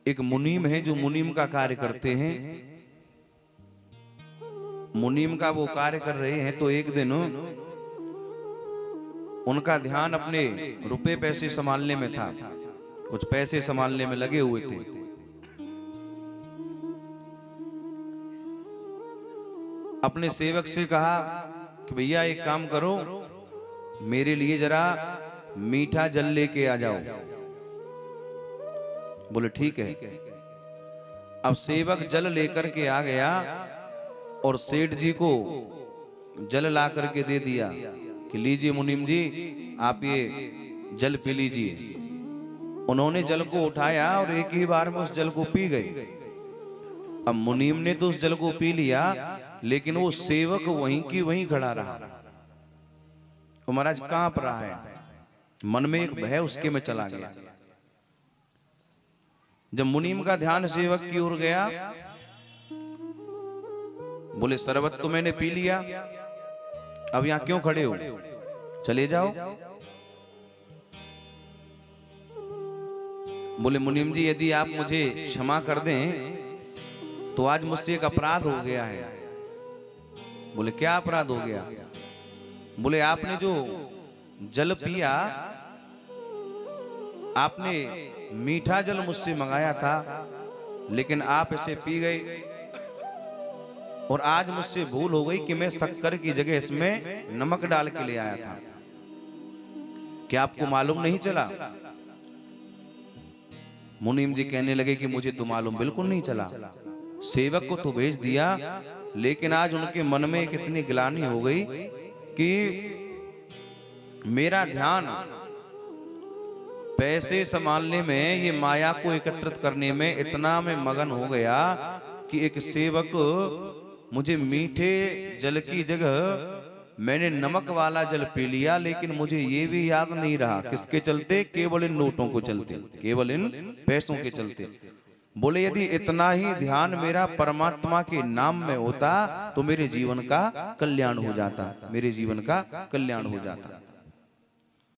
एक मुनीम है जो मुनीम का कार्य करते हैं। मुनीम का वो कार्य कर रहे हैं तो एक दिन उनका ध्यान अपने रुपए पैसे संभालने में था, कुछ पैसे संभालने में लगे हुए थे। अपने सेवक से कहा कि भैया एक काम करो, मेरे लिए जरा मीठा जल लेके आ जाओ। बोले ठीक है। अब सेवक जल लेकर के आ गया और सेठ जी को जल ला करके दे दिया कि लीजिए मुनीम जी, आप ये जल पी लीजिए। उन्होंने जल को उठाया और एक ही बार में उस जल को पी गए। अब मुनीम ने तो उस जल को पी लिया, लेकिन वो सेवक वहीं की वहीं खड़ा रहा। वो महाराज कांप रहा है, मन में एक भय उसके में चला गया। जब मुनीम का ध्यान सेवक की ओर गया, बोले शरबत तो मैंने पी लिया, अब यहां क्यों खड़े हो, चले जाओ। बोले मुनीम जी, यदि आप मुझे क्षमा कर दें तो आज मुझसे एक अपराध हो गया है। बोले क्या अपराध हो गया? बोले आपने जो जल पिया, आपने मीठा जल मुझसे मंगाया था, लेकिन आप इसे पी गए और आज मुझसे भूल हो गई कि मैं शक्कर की जगह इसमें नमक डाल के ले आया था। क्या आपको मालूम नहीं चला? मुनीम जी कहने लगे कि मुझे तो मालूम बिल्कुल नहीं चला। सेवक को तो भेज दिया, लेकिन आज उनके मन में एक इतनी गिलानी हो गई कि मेरा ध्यान पैसे संभालने में, ये माया को एकत्रित करने में इतना मैं मगन हो गया कि एक सेवक मुझे मीठे जल की जगह मैंने नमक वाला जल पी लिया, लेकिन मुझे ये भी याद नहीं रहा किसके चलते, केवल इन नोटों को चलते, केवल इन पैसों के चलते। बोले यदि इतना ही ध्यान मेरा परमात्मा के नाम में होता तो मेरे जीवन का कल्याण हो जाता, मेरे जीवन का कल्याण हो जाता।